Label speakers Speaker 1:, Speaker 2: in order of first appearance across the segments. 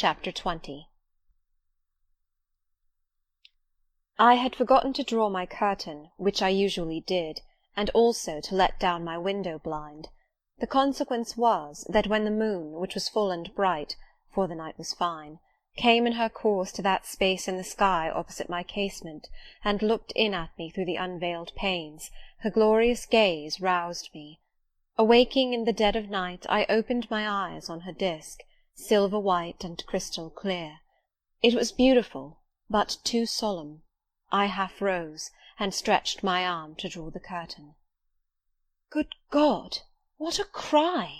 Speaker 1: Chapter 20 I had forgotten to draw my curtain, which I usually did, and also to let down my window-blind. The consequence was, that when the moon, which was full and bright, for the night was fine, came in her course to that space in the sky opposite my casement, and looked in at me through the unveiled panes, her glorious gaze roused me. Awaking in the dead of night, I opened my eyes on her disk, silver-white and crystal-clear. It was beautiful, but too solemn. I half rose, and stretched my arm to draw the curtain. Good God! What a cry!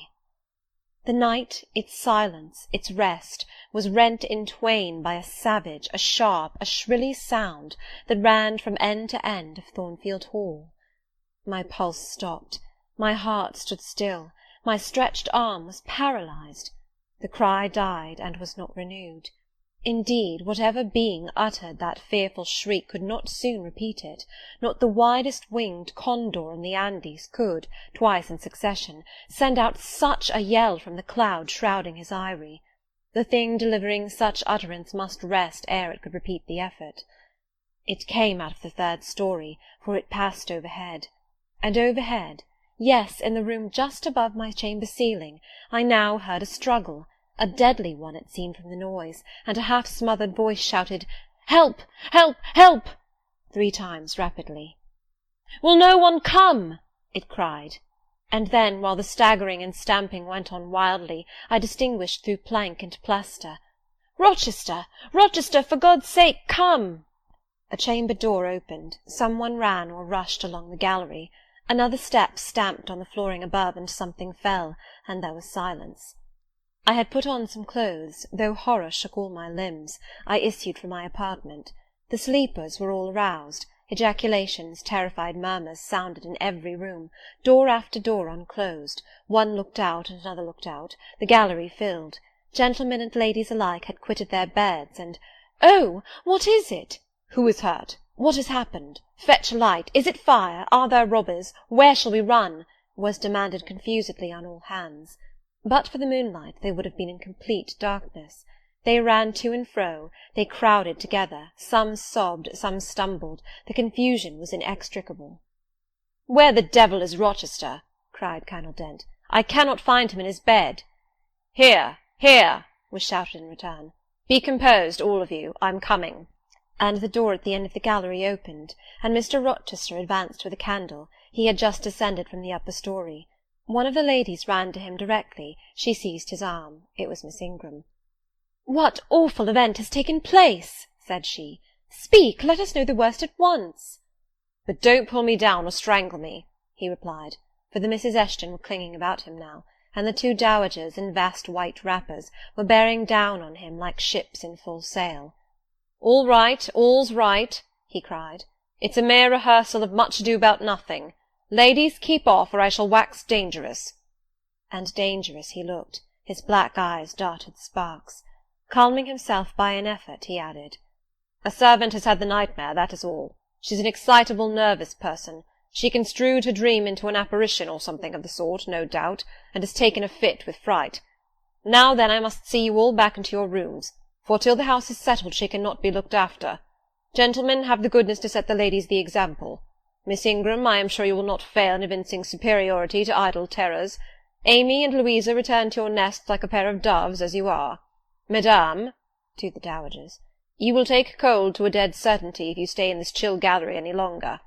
Speaker 1: The night, its silence, its rest, was rent in twain by a savage, a sharp, a shrilly sound that ran from end to end of Thornfield Hall. My pulse stopped, my heart stood still, my stretched arm was paralysed. The cry died and was not renewed. Indeed, whatever being uttered that fearful shriek could not soon repeat it. Not the widest-winged condor in the Andes could, twice in succession, send out such a yell from the cloud shrouding his eyrie. The thing delivering such utterance must rest ere it could repeat the effort. It came out of the third story, for it passed overhead. And overhead, yes, in the room just above my chamber ceiling, I now heard a struggle, a deadly one it seemed from the noise, and a half-smothered voice shouted, "Help! Help! Help!" 3 times rapidly. "Will no one come?" it cried. And then, while the staggering and stamping went on wildly, I distinguished through plank and plaster, "Rochester! Rochester! For God's sake, come!" A chamber door opened, some one ran or rushed along the gallery. Another step stamped on the flooring above, and something fell, and there was silence. I had put on some clothes, though horror shook all my limbs. I issued from my apartment. The sleepers were all aroused. Ejaculations, terrified murmurs sounded in every room. Door after door unclosed. One looked out, and another looked out. The gallery filled. Gentlemen and ladies alike had quitted their beds, and "Oh, what is it?" "Who is hurt?" "What has happened?" "Fetch a light." "Is it fire?" "Are there robbers?" "Where shall we run?" was demanded confusedly on all hands. But for the moonlight they would have been in complete darkness. They ran to and fro, they crowded together, some sobbed, some stumbled, the confusion was inextricable. "Where the devil is Rochester?" cried Colonel Dent. "I cannot find him in his bed." "Here, here," was shouted in return. "Be composed, all of you, I'm coming." And the door at the end of the gallery opened, and Mr. Rochester advanced with a candle. He had just descended from the upper story. One of the ladies ran to him directly. She seized his arm. It was Miss Ingram. "What awful event has taken place?" said she. "Speak! Let us know the worst at once." "But don't pull me down or strangle me," he replied, for the Misses Eshton were clinging about him now, and the 2 dowagers, in vast white wrappers, were bearing down on him like ships in full sail. "All right, all's right," he cried. "It's a mere rehearsal of Much Ado about Nothing. Ladies, keep off, or I shall wax dangerous." And dangerous he looked. His black eyes darted sparks. Calming himself by an effort, he added, "A servant has had the nightmare, that is all. She's an excitable, nervous person. She construed her dream into an apparition or something of the sort, no doubt, and has taken a fit with fright. Now then, I must see you all back into your rooms, for till the house is settled she cannot be looked after. Gentlemen, have the goodness to set the ladies the example. Miss Ingram, I am sure you will not fail in evincing superiority to idle terrors. Amy and Louisa, return to your nests like a pair of doves, as you are. Madame," to the dowagers, "you will take cold to a dead certainty if you stay in this chill gallery any longer."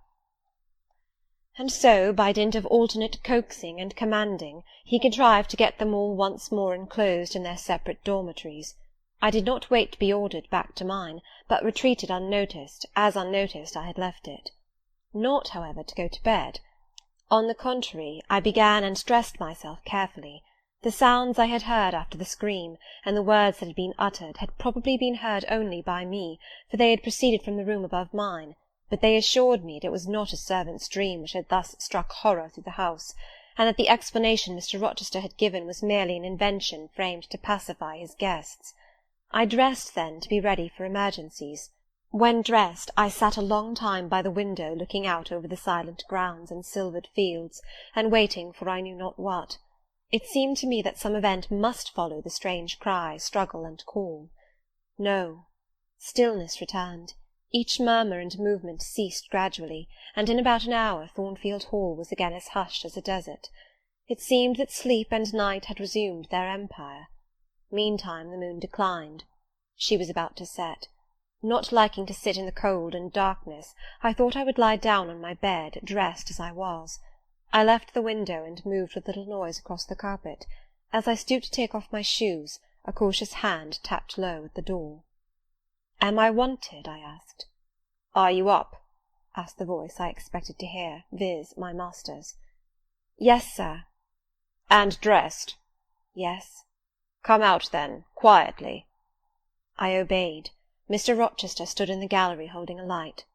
Speaker 1: And so, by dint of alternate coaxing and commanding, he contrived to get them all once more enclosed in their separate dormitories. I did not wait to be ordered back to mine, but retreated unnoticed, as unnoticed I had left it. Not, however, to go to bed. On the contrary, I began and dressed myself carefully. The sounds I had heard after the scream, and the words that had been uttered, had probably been heard only by me, for they had proceeded from the room above mine, but they assured me that it was not a servant's dream which had thus struck horror through the house, and that the explanation Mr. Rochester had given was merely an invention framed to pacify his guests. I dressed, then, to be ready for emergencies. When dressed, I sat a long time by the window looking out over the silent grounds and silvered fields, and waiting for I knew not what. It seemed to me that some event must follow the strange cry, struggle, and call. No. Stillness returned. Each murmur and movement ceased gradually, and in about an hour Thornfield Hall was again as hushed as a desert. It seemed that sleep and night had resumed their empire. Meantime the moon declined. She was about to set. Not liking to sit in the cold and darkness, I thought I would lie down on my bed, dressed as I was. I left the window and moved with little noise across the carpet. As I stooped to take off my shoes, a cautious hand tapped low at the door. "Am I wanted?" I asked. "Are you up?" asked the voice I expected to hear, viz., my master's. "Yes, sir." "And dressed?" "Yes." "Come out, then, quietly." I obeyed. Mr. Rochester stood in the gallery holding a light.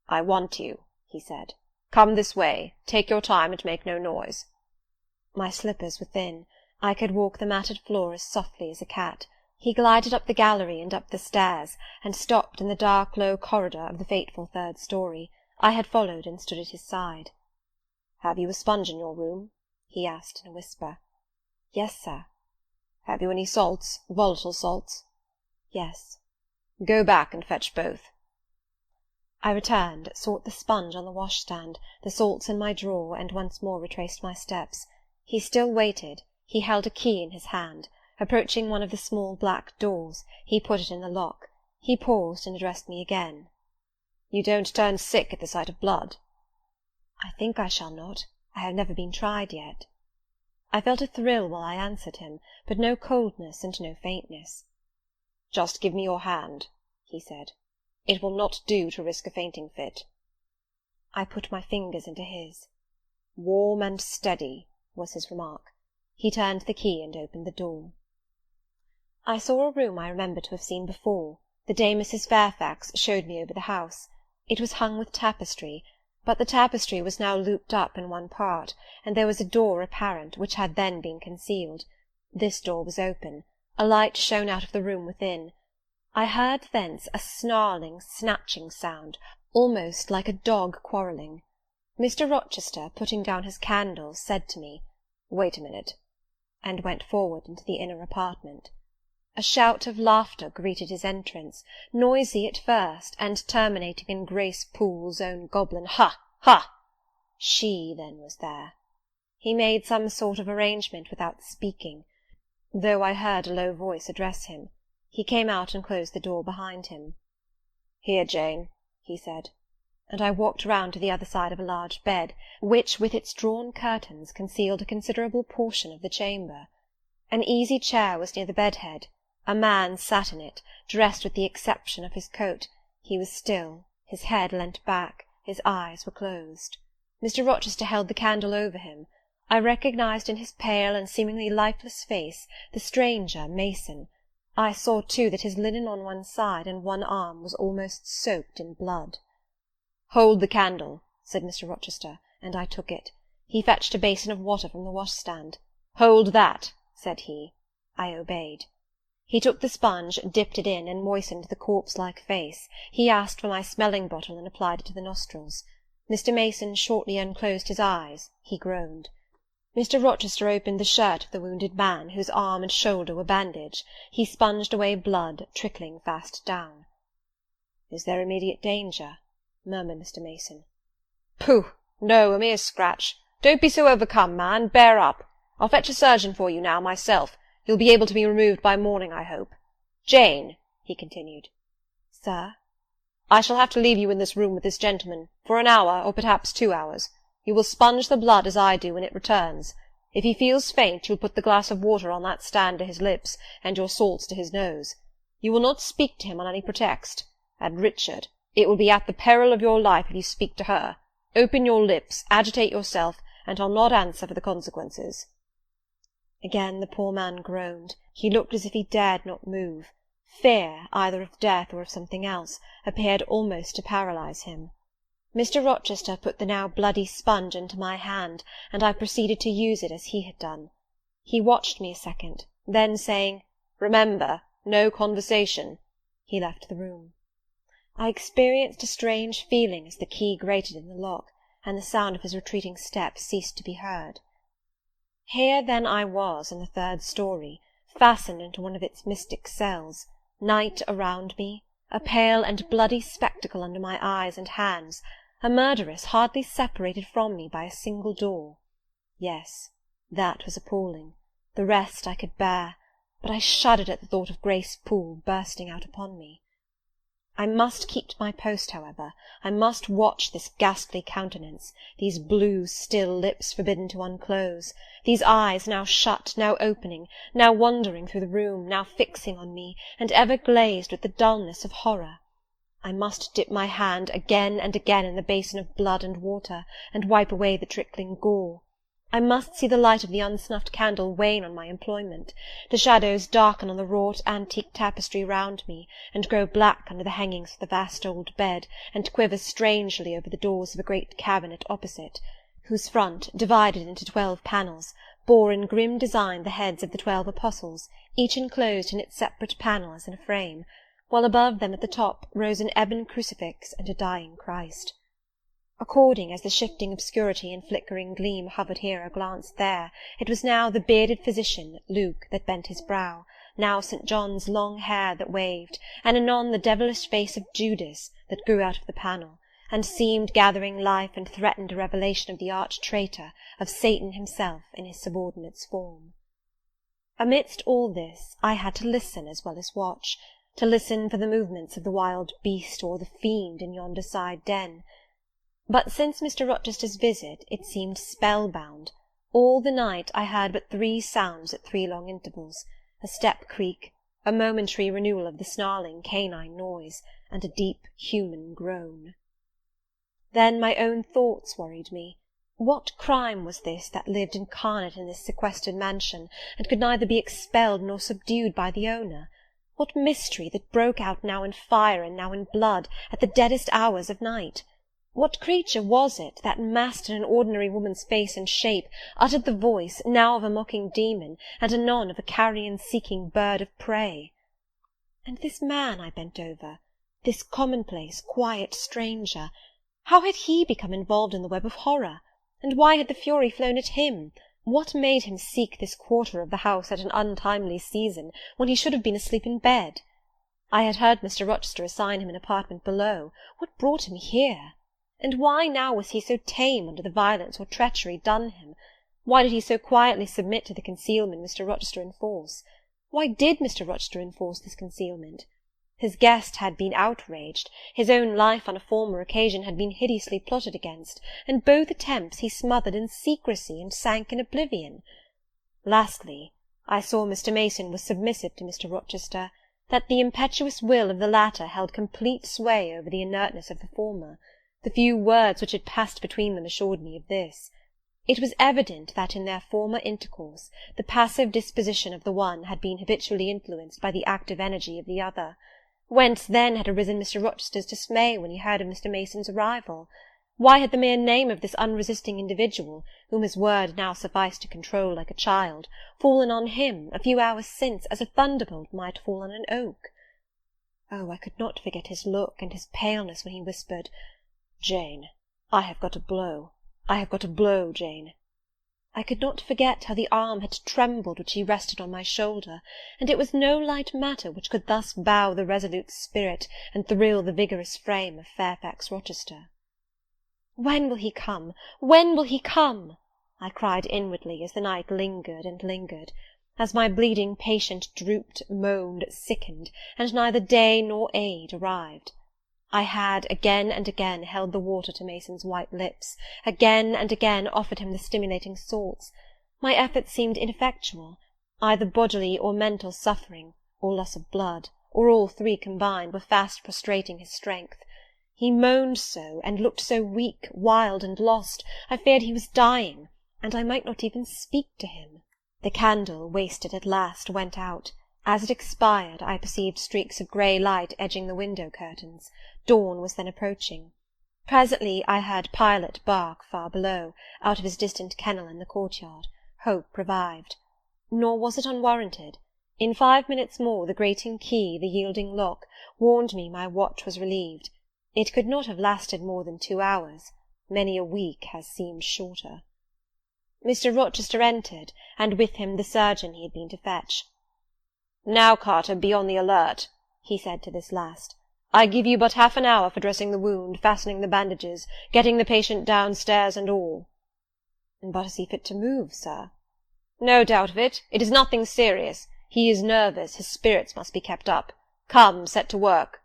Speaker 1: "I want you," he said. "Come this way. Take your time and make no noise." My slippers were thin. I could walk the matted floor as softly as a cat. He glided up the gallery and up the stairs, and stopped in the dark low corridor of the fateful third story. I had followed and stood at his side. "Have you a sponge in your room?" he asked in a whisper. "Yes, sir." "Have you any salts, volatile salts?" "Yes." "Go back and fetch both." I returned, sought the sponge on the washstand, the salts in my drawer, and once more retraced my steps. He still waited. He held a key in his hand. Approaching one of the small black doors, he put it in the lock. He paused and addressed me again. "You don't turn sick at the sight of blood?" "I think I shall not. I have never been tried yet." I felt a thrill while I answered him, but no coldness and no faintness. "Just give me your hand," he said. "It will not do to risk a fainting fit." I put my fingers into his. "Warm and steady," was his remark. He turned the key and opened the door. I saw a room I remembered to have seen before, the day Mrs. Fairfax showed me over the house. It was hung with tapestry, but the tapestry was now looped up in one part, and there was a door apparent, which had then been concealed. This door was open. A light shone out of the room within. I heard thence a snarling, snatching sound, almost like a dog quarrelling. Mr. Rochester, putting down his candle, said to me, "Wait a minute," and went forward into the inner apartment. A shout of laughter greeted his entrance, noisy at first, and terminating in Grace Poole's own goblin "Ha! ha!" She, then, was there. He made some sort of arrangement without speaking, though I heard a low voice address him. He came out and closed the door behind him. "Here, Jane," he said, and I walked round to the other side of a large bed, which, with its drawn curtains, concealed a considerable portion of the chamber. An easy chair was near the bed-head. A man sat in it, dressed with the exception of his coat. He was still, his head leant back, his eyes were closed. Mr. Rochester held the candle over him. I recognised in his pale and seemingly lifeless face the stranger, Mason. I saw, too, that his linen on one side and one arm was almost soaked in blood. "Hold the candle," said Mr. Rochester, and I took it. He fetched a basin of water from the washstand. "Hold that," said he. I obeyed. He took the sponge, dipped it in, and moistened the corpse-like face. He asked for my smelling-bottle and applied it to the nostrils. Mr. Mason shortly unclosed his eyes. He groaned. Mr. Rochester opened the shirt of the wounded man, whose arm and shoulder were bandaged. He sponged away blood, trickling fast down. "Is there immediate danger?" murmured Mr. Mason. "Pooh! No, a mere scratch. Don't be so overcome, man. Bear up. I'll fetch a surgeon for you now, myself. You'll be able to be removed by morning, I hope. Jane," he continued. "Sir?" "I shall have to leave you in this room with this gentleman, for an hour, or perhaps 2 hours. You will sponge the blood as I do when it returns. If he feels faint, you'll put the glass of water on that stand to his lips, and your salts to his nose. You will not speak to him on any pretext. And, Richard, it will be at the peril of your life if you speak to her. Open your lips, agitate yourself, and I'll not answer for the consequences." Again the poor man groaned. He looked as if he dared not move. Fear, either of death or of something else, appeared almost to paralyse him. Mr. Rochester put the now bloody sponge into my hand, and I proceeded to use it as he had done. He watched me a second, then saying, "Remember, no conversation," he left the room. I experienced a strange feeling as the key grated in the lock, and the sound of his retreating steps ceased to be heard. Here then I was in the third story, fastened into one of its mystic cells, night around me, a pale and bloody spectacle under my eyes and hands, a murderess hardly separated from me by a single door. Yes, that was appalling. The rest I could bear, but I shuddered at the thought of Grace Poole bursting out upon me. I must keep to my post, however. I must watch this ghastly countenance, these blue, still lips forbidden to unclose, these eyes now shut, now opening, now wandering through the room, now fixing on me, and ever glazed with the dullness of horror. I must dip my hand again and again in the basin of blood and water, and wipe away the trickling gore. I must see the light of the unsnuffed candle wane on my employment, the shadows darken on the wrought antique tapestry round me, and grow black under the hangings of the vast old bed, and quiver strangely over the doors of a great cabinet opposite, whose front, divided into 12 panels, bore in grim design the heads of the 12 apostles, each enclosed in its separate panel as in a frame, while above them at the top rose an ebon crucifix and a dying Christ. According as the shifting obscurity and flickering gleam hovered here or glanced there, it was now the bearded physician, Luke, that bent his brow, now St. John's long hair that waved, and anon the devilish face of Judas that grew out of the panel, and seemed gathering life and threatened a revelation of the arch-traitor, of Satan himself in his subordinate's form. Amidst all this I had to listen as well as watch, to listen for the movements of the wild beast or the fiend in yonder side den. But since Mr. Rochester's visit it seemed spell-bound. All the night I heard but 3 sounds at 3 long intervals, a step creak, a momentary renewal of the snarling canine noise, and a deep human groan. Then my own thoughts worried me. What crime was this that lived incarnate in this sequestered mansion, and could neither be expelled nor subdued by the owner? What mystery that broke out now in fire and now in blood, at the deadest hours of night? What creature was it that, masked in an ordinary woman's face and shape, uttered the voice, now of a mocking demon, and anon of a carrion-seeking bird of prey? And this man I bent over, this commonplace, quiet stranger, how had he become involved in the web of horror? And why had the fury flown at him? What made him seek this quarter of the house at an untimely season, when he should have been asleep in bed? I had heard Mr. Rochester assign him an apartment below. What brought him here? And why now was he so tame under the violence or treachery done him? Why did he so quietly submit to the concealment Mr. Rochester enforced? Why did Mr. Rochester enforce this concealment? His guest had been outraged, his own life on a former occasion had been hideously plotted against, and both attempts he smothered in secrecy and sank in oblivion. Lastly, I saw Mr. Mason was submissive to Mr. Rochester, that the impetuous will of the latter held complete sway over the inertness of the former. The few words which had passed between them assured me of this. It was evident that in their former intercourse the passive disposition of the one had been habitually influenced by the active energy of the other. Whence then had arisen Mr. Rochester's dismay when he heard of Mr. Mason's arrival? Why had the mere name of this unresisting individual, whom his word now sufficed to control like a child, fallen on him, a few hours since, as a thunderbolt might fall on an oak? Oh, I could not forget his look and his paleness when he whispered, "Jane, I have got a blow. I have got a blow, Jane." I could not forget how the arm had trembled which he rested on my shoulder, and it was no light matter which could thus bow the resolute spirit and thrill the vigorous frame of Fairfax Rochester. "When will he come? When will he come?" I cried inwardly as the night lingered and lingered, as my bleeding patient drooped, moaned, sickened, and neither day nor aid arrived. I had again and again held the water to Mason's white lips, again and again offered him the stimulating salts. My efforts seemed ineffectual. Either bodily or mental suffering, or loss of blood, or all 3 combined, were fast prostrating his strength. He moaned so, and looked so weak, wild, and lost, I feared he was dying, and I might not even speak to him. The candle, wasted at last, went out. As it expired, I perceived streaks of grey light edging the window curtains. Dawn was then approaching. Presently I heard Pilot bark far below, out of his distant kennel in the courtyard. Hope revived. Nor was it unwarranted. In 5 minutes more the grating key, the yielding lock, warned me my watch was relieved. It could not have lasted more than 2 hours. Many a week has seemed shorter. Mr. Rochester entered, and with him the surgeon he had been to fetch.
Speaker 2: "Now, Carter, be on the alert," he said to this last. "I give you but half an hour for dressing the wound, fastening the bandages, getting the patient downstairs and all."
Speaker 1: "But is he fit to move, sir?"
Speaker 2: "No doubt of it. It is nothing serious. He is nervous. His spirits must be kept up. Come, set to work."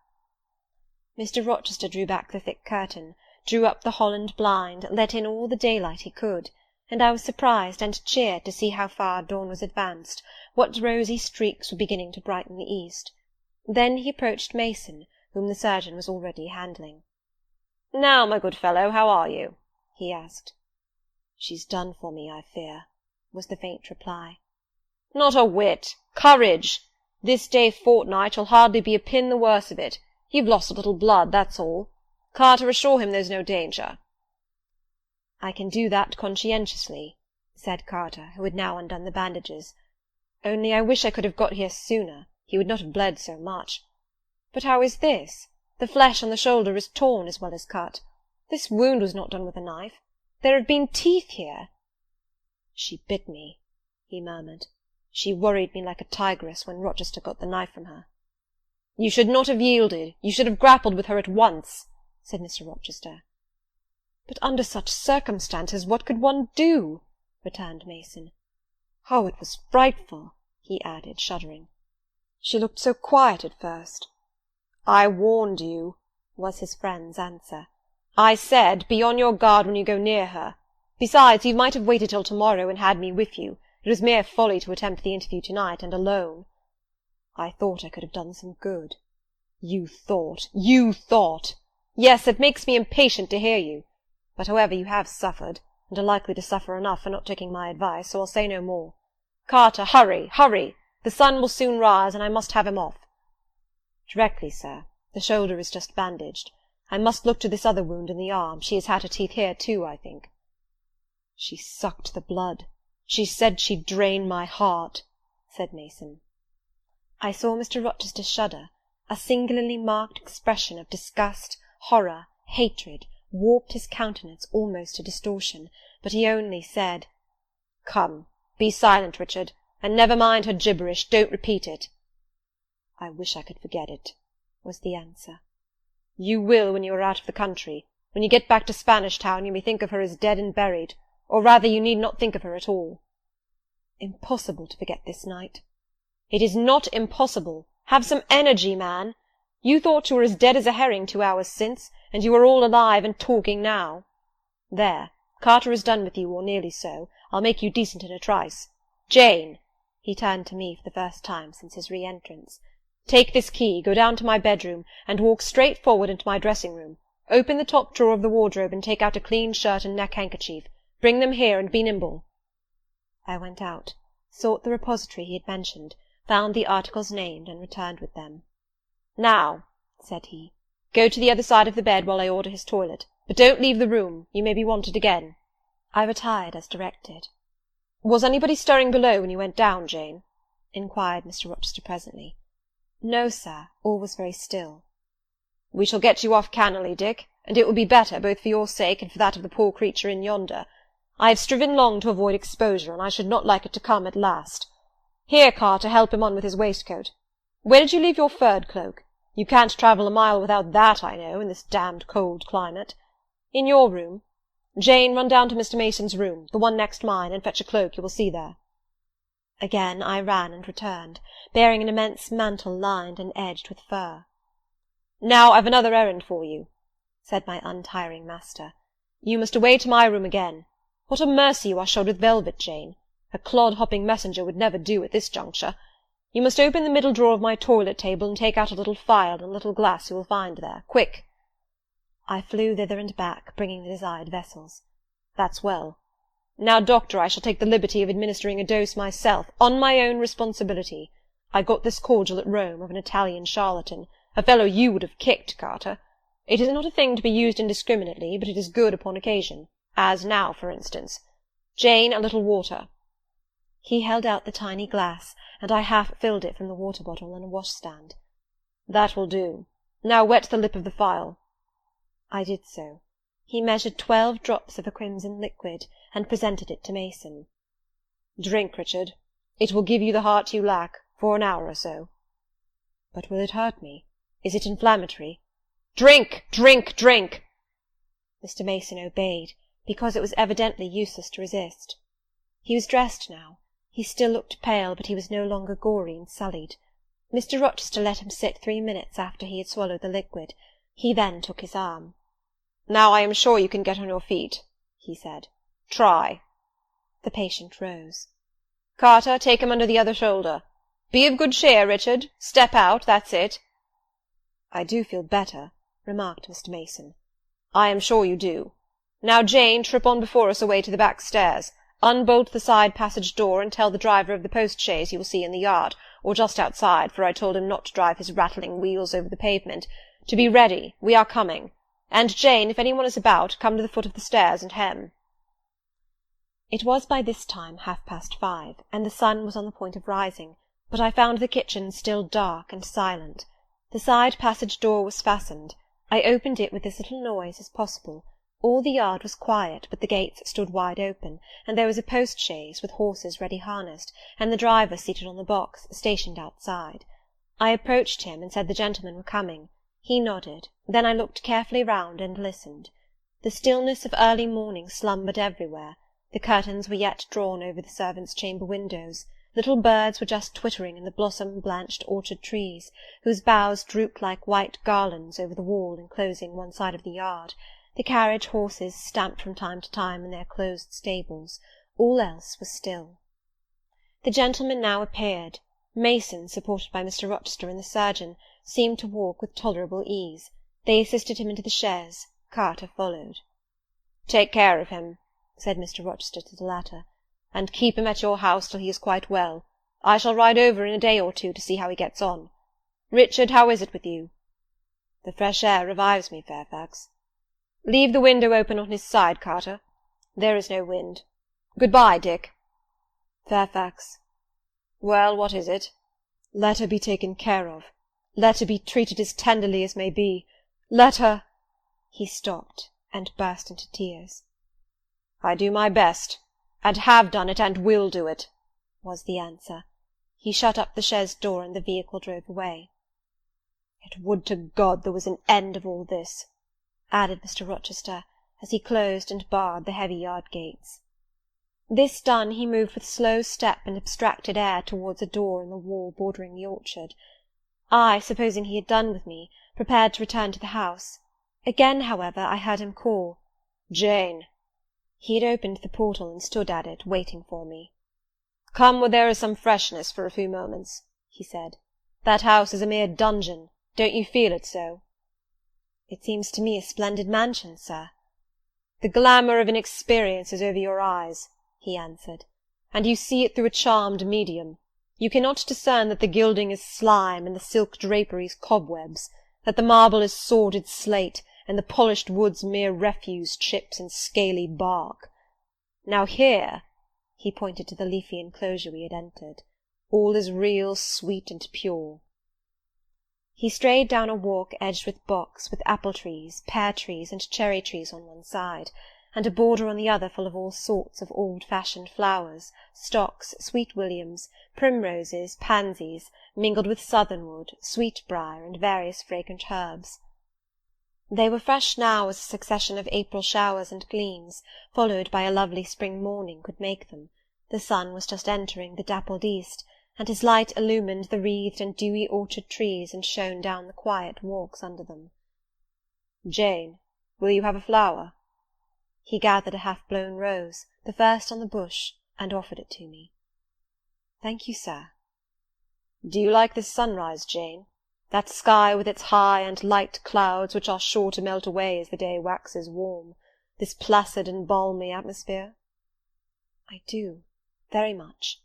Speaker 1: Mr. Rochester drew back the thick curtain, drew up the Holland blind, let in all the daylight he could, and I was surprised and cheered to see how far dawn was advanced, what rosy streaks were beginning to brighten the east. Then he approached Mason, whom the surgeon was already handling.
Speaker 2: "Now, my good fellow, how are you?" he asked.
Speaker 1: "She's done for me, I fear," was the faint reply.
Speaker 2: "Not a whit. Courage! This day fortnight you'll hardly be a pin the worse of it. You've lost a little blood, that's all. Carter, assure him there's no danger."
Speaker 1: "I can do that conscientiously," said Carter, who had now undone the bandages. "Only I wish I could have got here sooner. He would not have bled so much. But how is this? The flesh on the shoulder is torn as well as cut. This wound was not done with a knife. There have been teeth here." "She bit me," he murmured. "She worried me like a tigress when Rochester got the knife from her."
Speaker 2: "You should not have yielded. You should have grappled with her at once," said Mr. Rochester.
Speaker 1: "But under such circumstances what could one do?" returned Mason. "Oh, it was frightful," he added, shuddering. "She looked so quiet at first."
Speaker 2: "I warned you," was his friend's answer.
Speaker 1: "I said, be on your guard when you go near her. Besides, you might have waited till tomorrow and had me with you. It was mere folly to attempt the interview tonight, and alone." "I thought I could have done some good."
Speaker 2: You thought! You thought!
Speaker 1: Yes, it makes me impatient to hear you. But however, you have suffered, and are likely to suffer enough for not taking my advice, so I'll say no more. Carter, hurry, hurry! The sun will soon rise, and I must have him off." "Directly, sir. The shoulder is just bandaged. I must look to this other wound in the arm. She has had her teeth here too, I think." "She sucked the blood. She said she'd drain my heart," said Mason. I saw Mr. Rochester shudder. A singularly marked expression of disgust, horror, hatred, warped his countenance almost to distortion, but he only said, "Come, be silent, Richard, and never mind her gibberish. Don't repeat it." "I wish I could forget it," was the answer. "You will when you are out of the country. When you get back to Spanish Town you may think of her as dead and buried, or rather you need not think of her at all." "Impossible to forget this night." "It is not impossible. Have some energy, man. You thought you were as dead as a herring 2 hours since, and you are all alive and talking now. There, Carter is done with you, or nearly so. I'll make you decent in a trice. Jane," he turned to me for the first time since his re-entrance, "take this key, go down to my bedroom, and walk straight forward into my dressing-room. Open the top drawer of the wardrobe, and take out a clean shirt and neck-handkerchief. Bring them here, and be nimble." I went out, sought the repository he had mentioned, found the articles named, and returned with them. "Now," said he, "go to the other side of the bed while I order his toilet. But don't leave the room. You may be wanted again." I retired as directed. "Was anybody stirring below when you went down, Jane?" inquired Mr. Rochester presently. "No, sir. All was very still." "We shall get you off cannily, Dick, and it will be better, both for your sake and for that of the poor creature in yonder. I have striven long to avoid exposure, and I should not like it to come at last. Here, Carter, help him on with his waistcoat. Where did you leave your furred cloak? You can't travel a mile without that, I know, in this damned cold climate. In your room. Jane, run down to Mr. Mason's room, the one next mine, and fetch a cloak you will see there." Again I ran and returned, bearing an immense mantle lined and edged with fur. "Now I've another errand for you," said my untiring master. "You must away to my room again. What a mercy you are shod with velvet, Jane! A clod-hopping messenger would never do at this juncture. You must open the middle drawer of my toilet table and take out a little phial and a little glass you will find there. Quick!" I flew thither and back, bringing the desired vessels. "That's well. Now, doctor, I shall take the liberty of administering a dose myself, on my own responsibility. I got this cordial at Rome, of an Italian charlatan, a fellow you would have kicked, Carter. It is not a thing to be used indiscriminately, but it is good upon occasion, as now, for instance. Jane, a little water." He held out the tiny glass, and I half filled it from the water-bottle on a washstand. "That will do. Now wet the lip of the phial." I did so. He measured 12 drops of a crimson liquid, and presented it to Mason.
Speaker 2: "Drink, Richard. It will give you the heart you lack, for an hour or so." "But will it hurt me? Is it inflammatory?" "Drink! Drink! Drink!"
Speaker 1: Mr. Mason obeyed, because it was evidently useless to resist. He was dressed now. He still looked pale, but he was no longer gory and sullied. Mr. Rochester let him sit 3 minutes after he had swallowed the liquid. He then took his arm.
Speaker 2: "Now I am sure you can get on your feet," he said. "Try."
Speaker 1: The patient rose.
Speaker 2: "Carter, take him under the other shoulder. Be of good cheer, Richard. Step out, that's it."
Speaker 1: "I do feel better," remarked Mr. Mason.
Speaker 2: "I am sure you do. Now, Jane, trip on before us away to the back stairs. Unbolt the side passage door, and tell the driver of the post-chaise you will see in the yard, or just outside, for I told him not to drive his rattling wheels over the pavement, to be ready. We are coming. And, Jane, if anyone is about, come to the foot of the stairs and hem."
Speaker 1: It was by this time 5:30, and the sun was on the point of rising, but I found the kitchen still dark and silent. The side passage door was fastened. I opened it with as little noise as possible. All the yard was quiet, but the gates stood wide open, and there was a post-chaise, with horses ready harnessed, and the driver seated on the box, stationed outside. I approached him, and said the gentlemen were coming. He nodded. Then I looked carefully round and listened. The stillness of early morning slumbered everywhere. The curtains were yet drawn over the servants' chamber windows. Little birds were just twittering in the blossom-blanched orchard trees, whose boughs drooped like white garlands over the wall enclosing one side of the yard. The carriage horses stamped from time to time in their closed stables. All else was still. The gentlemen now appeared. Mason, supported by Mr. Rochester and the surgeon, seemed to walk with tolerable ease. They assisted him into the chaise. Carter followed. "Take care of him," said Mr. Rochester to the latter, "and keep him at your house till he is quite well. I shall ride over in a day or two to see how he gets on. Richard, how is it with you?" "The fresh air revives me, Fairfax." "Leave the window open on his side, Carter. There is no wind. Good-bye, Dick." "Fairfax."
Speaker 2: "Well, what is it?"
Speaker 1: "Let her be taken care of. Let her be treated as tenderly as may be. Let her—" He stopped, and burst into tears.
Speaker 2: "I do my best, and have done it, and will do it,"
Speaker 1: was the answer. He shut up the chaise door, and the vehicle drove away.
Speaker 2: "Yet would to God there was an end of all this,"
Speaker 1: added Mr. Rochester, as he closed and barred the heavy yard gates. This done, he moved with slow step and abstracted air towards a door in the wall bordering the orchard. I, supposing he had done with me, prepared to return to the house. Again, however, I heard him call,
Speaker 2: "Jane!"
Speaker 1: He had opened the portal and stood at it, waiting for me.
Speaker 2: "Come where there is some freshness for a few moments," he said. "That house is a mere dungeon. Don't you feel it so?"
Speaker 1: "It seems to me a splendid mansion, sir."
Speaker 2: "The glamour of inexperience is over your eyes," he answered, "and you see it through a charmed medium. You cannot discern that the gilding is slime, and the silk draperies cobwebs, that the marble is sordid slate, and the polished woods mere refuse chips and scaly bark. Now here," he pointed to the leafy enclosure we had entered, "all is real, sweet, and pure." He strayed down a walk edged with box, with apple-trees, pear-trees, and cherry-trees on one side, and a border on the other full of all sorts of old-fashioned flowers, stocks, sweet-williams, primroses, pansies, mingled with southernwood, sweet-briar, and various fragrant herbs. They were fresh now as a succession of April showers and gleams, followed by a lovely spring morning, could make them. The sun was just entering the dappled east, and his light illumined the wreathed and dewy orchard trees and shone down the quiet walks under them. "Jane, will you have a flower?"
Speaker 1: He gathered a half-blown rose, the first on the bush, and offered it to me. "Thank you, sir."
Speaker 2: "Do you like this sunrise, Jane? That sky with its high and light clouds which are sure to melt away as the day waxes warm, this placid and balmy atmosphere?"
Speaker 1: "I do, very much."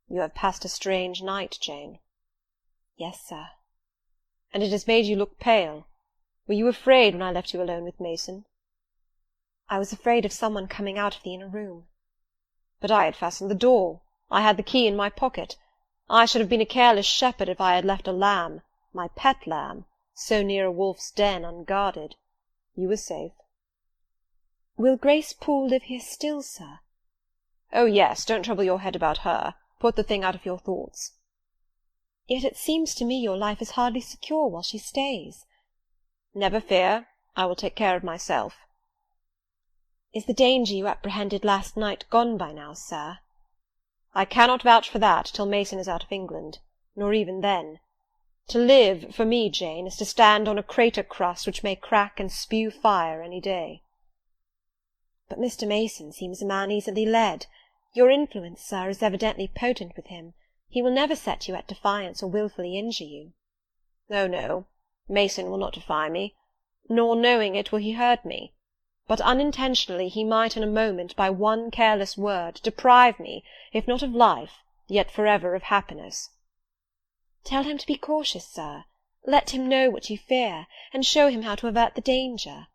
Speaker 2: "You have passed a strange night, Jane."
Speaker 1: "Yes, sir."
Speaker 2: "And it has made you look pale. Were you afraid when I left you alone with Mason?"
Speaker 1: "I was afraid of someone coming out of the inner room."
Speaker 2: "But I had fastened the door. I had the key in my pocket. I should have been a careless shepherd if I had left a lamb, my pet lamb, so near a wolf's den unguarded. You were safe." Will Grace Poole live here still, sir?
Speaker 1: Oh, yes, don't trouble your head about her. Put the thing out of your thoughts.
Speaker 2: Yet it seems to me your life is hardly secure while she stays.
Speaker 1: Never fear, I will take care of myself.
Speaker 2: Is the danger you apprehended last night gone by now, sir?
Speaker 1: I cannot vouch for that till Mason is out of England, nor even then. To live, for me, Jane, is to stand on a crater crust which may crack and spew fire any day.
Speaker 2: But Mr. Mason seems a man easily led. Your influence, sir, is evidently potent with him. He will never set you at defiance or wilfully injure you.
Speaker 1: Oh, no, Mason will not defy me, nor knowing it will he hurt me. But unintentionally he might in a moment, by one careless word, deprive me, if not of life, yet for ever of happiness.
Speaker 2: Tell him to be cautious, sir. Let him know what you fear, and show him how to avert the danger.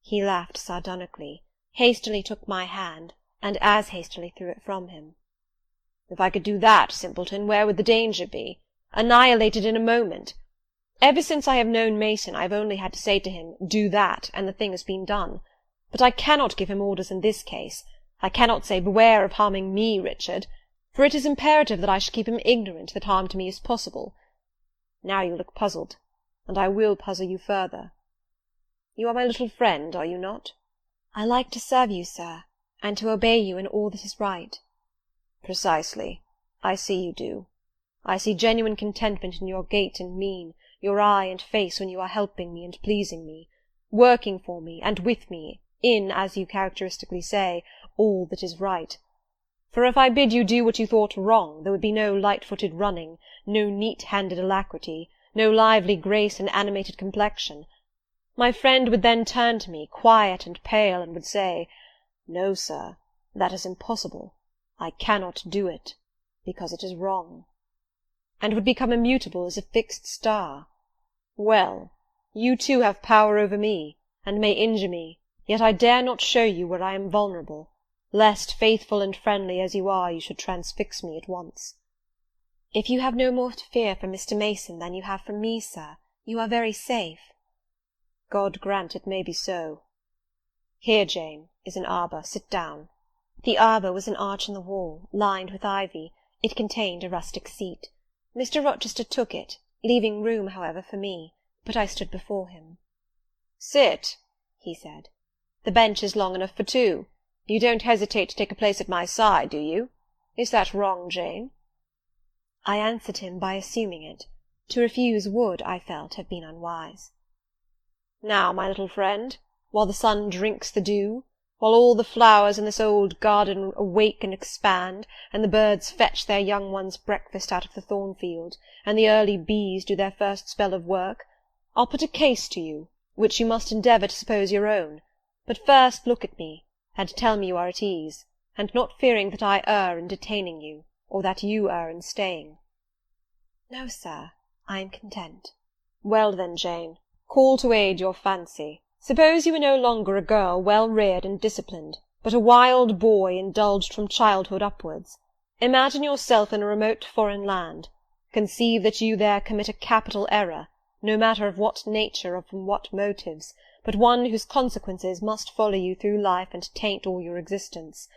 Speaker 2: He laughed sardonically, hastily took my hand, and as hastily threw it from him.
Speaker 1: If I could do that, simpleton, where would the danger be? Annihilated in a moment. Ever since I have known Mason, I have only had to say to him, do that, and the thing has been done. But I cannot give him orders in this case. I cannot say, beware of harming me, Richard, for it is imperative that I should keep him ignorant that harm to me is possible. Now you look puzzled, and I will puzzle you further. You are my little friend, are you not?
Speaker 2: I like to serve you, sir, and to obey you in all that is right.
Speaker 1: Precisely. I see you do. I see genuine contentment in your gait and mien, your eye and face when you are helping me and pleasing me, working for me and with me, in, as you characteristically say, all that is right. For if I bid you do what you thought wrong, there would be no light-footed running, no neat-handed alacrity, no lively grace and animated complexion. My friend would then turn to me, quiet and pale, and would say, "No, sir, that is impossible. I cannot do it, because it is wrong," and would become immutable as a fixed star. Well, you too have power over me, and may injure me, yet I dare not show you where I am vulnerable, lest, faithful and friendly as you are, you should transfix me at once.
Speaker 2: If you have no more to fear from Mr. Mason than you have from me, sir, you are very safe.
Speaker 1: God grant it may be so. Here, Jane, is an arbour. Sit down.
Speaker 2: The arbour was an arch in the wall, lined with ivy. It contained a rustic seat. Mr. Rochester took it, leaving room, however, for me, but I stood before him.
Speaker 1: "Sit," he said. "The bench is long enough for two. You don't hesitate to take a place at my side, do you? Is that wrong, Jane?"
Speaker 2: I answered him by assuming it. To refuse would, I felt, have been unwise.
Speaker 1: "Now, my little friend, while the sun drinks the dew, while all the flowers in this old garden awake and expand, and the birds fetch their young ones' breakfast out of the thornfield, and the early bees do their first spell of work, I'll put a case to you, which you must endeavour to suppose your own. But first look at me, and tell me you are at ease, and not fearing that I err in detaining you, or that you err in staying."
Speaker 2: "No, sir, I am content."
Speaker 1: "Well then, Jane, call to aid your fancy. Suppose you were no longer a girl well reared and disciplined, but a wild boy indulged from childhood upwards. Imagine yourself in a remote foreign land. Conceive that you there commit a capital error, no matter of what nature or from what motives, but one whose consequences must follow you through life and taint all your existence.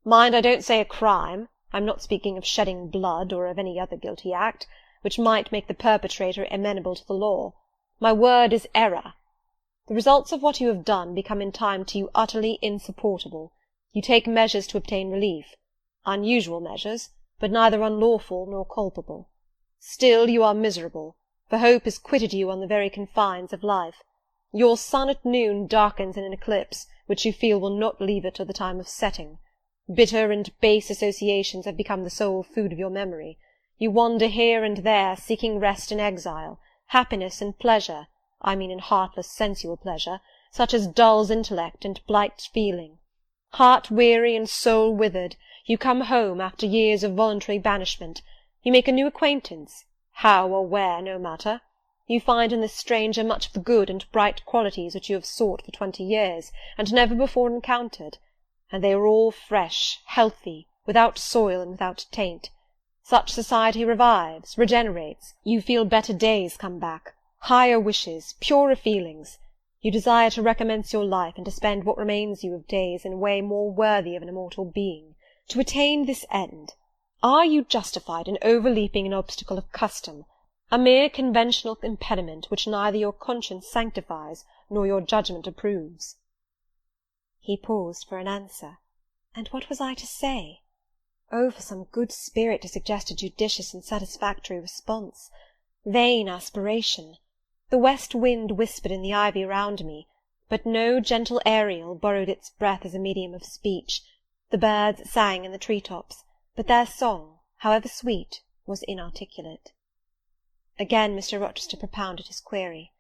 Speaker 1: Mind, I don't say a crime. I'm not speaking of shedding blood, or of any other guilty act, which might make the perpetrator amenable to the law. My word is error. The results of what you have done become in time to you utterly insupportable. You take measures to obtain relief. Unusual measures, but neither unlawful nor culpable. Still you are miserable, for hope has quitted you on the very confines of life. Your sun at noon darkens in an eclipse, which you feel will not leave it till the time of setting. Bitter and base associations have become the sole food of your memory. You wander here and there, seeking rest in exile, happiness in pleasure, I mean in heartless sensual pleasure, such as dulls intellect and blights feeling. Heart-weary and soul-withered, you come home after years of voluntary banishment. You make a new acquaintance, how or where, no matter. You find in this stranger much of the good and bright qualities which you have sought for 20 years, and never before encountered, and they are all fresh, healthy, without soil and without taint. Such society revives, regenerates. You feel better days come back, higher wishes, purer feelings.
Speaker 2: You desire to recommence your life, and to spend what remains you of days in a way more worthy of an immortal being. To attain this end, are you justified in overleaping an obstacle of custom, a mere conventional impediment which neither your conscience sanctifies nor your judgment approves?" He paused for an answer, and what was I to say? Oh, for some good spirit to suggest a judicious and satisfactory response! Vain aspiration! The west wind whispered in the ivy round me, but no gentle Ariel borrowed its breath as a medium of speech. The birds sang in the tree-tops, but their song, however sweet, was inarticulate. Again Mr. Rochester propounded his query.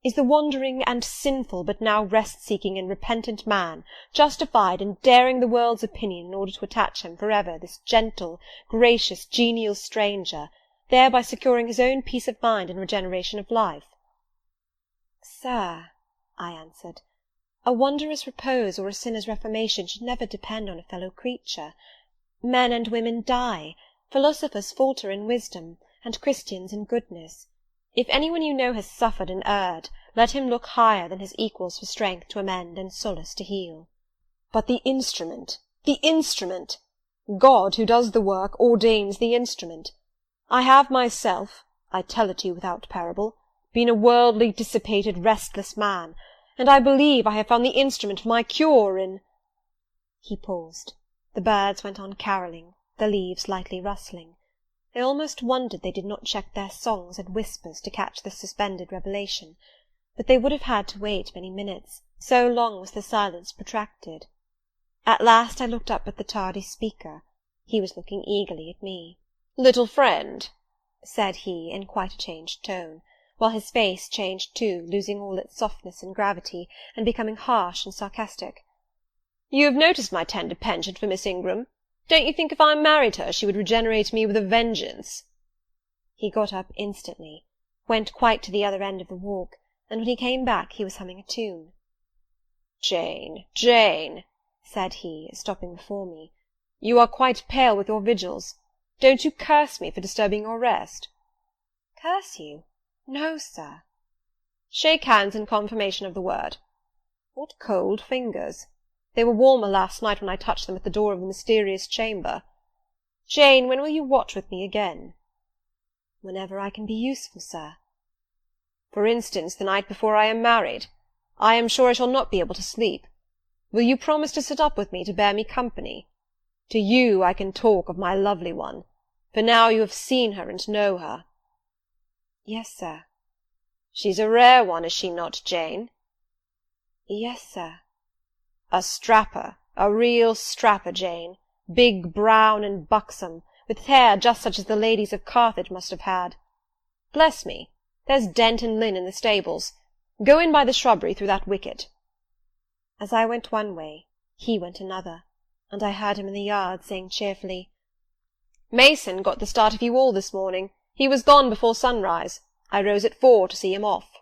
Speaker 2: "Is the wandering and sinful, but now rest-seeking and repentant man, justified in daring the world's opinion in order to attach him for ever this gentle, gracious, genial stranger, thereby securing his own peace of mind and regeneration of life?" "Sir," I answered, "a wanderer's repose or a sinner's reformation should never depend on a fellow creature. Men and women die, philosophers falter in wisdom, and Christians in goodness. If anyone you know has suffered and erred, let him look higher than his equals for strength to amend and solace to heal." "But the instrument, the instrument! God, who does the work, ordains the instrument. I have myself, I tell it to you without parable, been a worldly, dissipated, restless man, and I believe I have found the instrument of my cure in—" He paused. The birds went on carolling, the leaves lightly rustling. I almost wondered they did not check their songs and whispers to catch this suspended revelation, but they would have had to wait many minutes, so long was the silence protracted. At last I looked up at the tardy speaker. He was looking eagerly at me. "Little friend," said he, in quite a changed tone, while his face changed too, losing all its softness and gravity, and becoming harsh and sarcastic, "you have noticed my tender penchant for Miss Ingram. Don't you think if I married her she would regenerate me with a vengeance?" He got up instantly, went quite to the other end of the walk, and when he came back he was humming a tune. "Jane, Jane," said he, stopping before me, "you are quite pale with your vigils. Don't you curse me for disturbing your rest?" "Curse you? No, sir." "Shake hands in confirmation of the word. What cold fingers! They were warmer last night when I touched them at the door of the mysterious chamber. Jane, when will you watch with me again?" "Whenever I can be useful, sir." "For instance, the night before I am married. I am sure I shall not be able to sleep. Will you promise to sit up with me to bear me company? To you I can talk of my lovely one, for now you have seen her and know her." "Yes, sir." "She's a rare one, is she not, Jane?" "Yes, sir." "A strapper, a real strapper, Jane, big, brown, and buxom, with hair just such as the ladies of Carthage must have had. Bless me, there's Dent and Lynn in the stables. Go in by the shrubbery through that wicket." As I went one way, he went another, and I heard him in the yard saying cheerfully, "Mason got the start of you all this morning. He was gone before sunrise. I rose at 4 to see him off."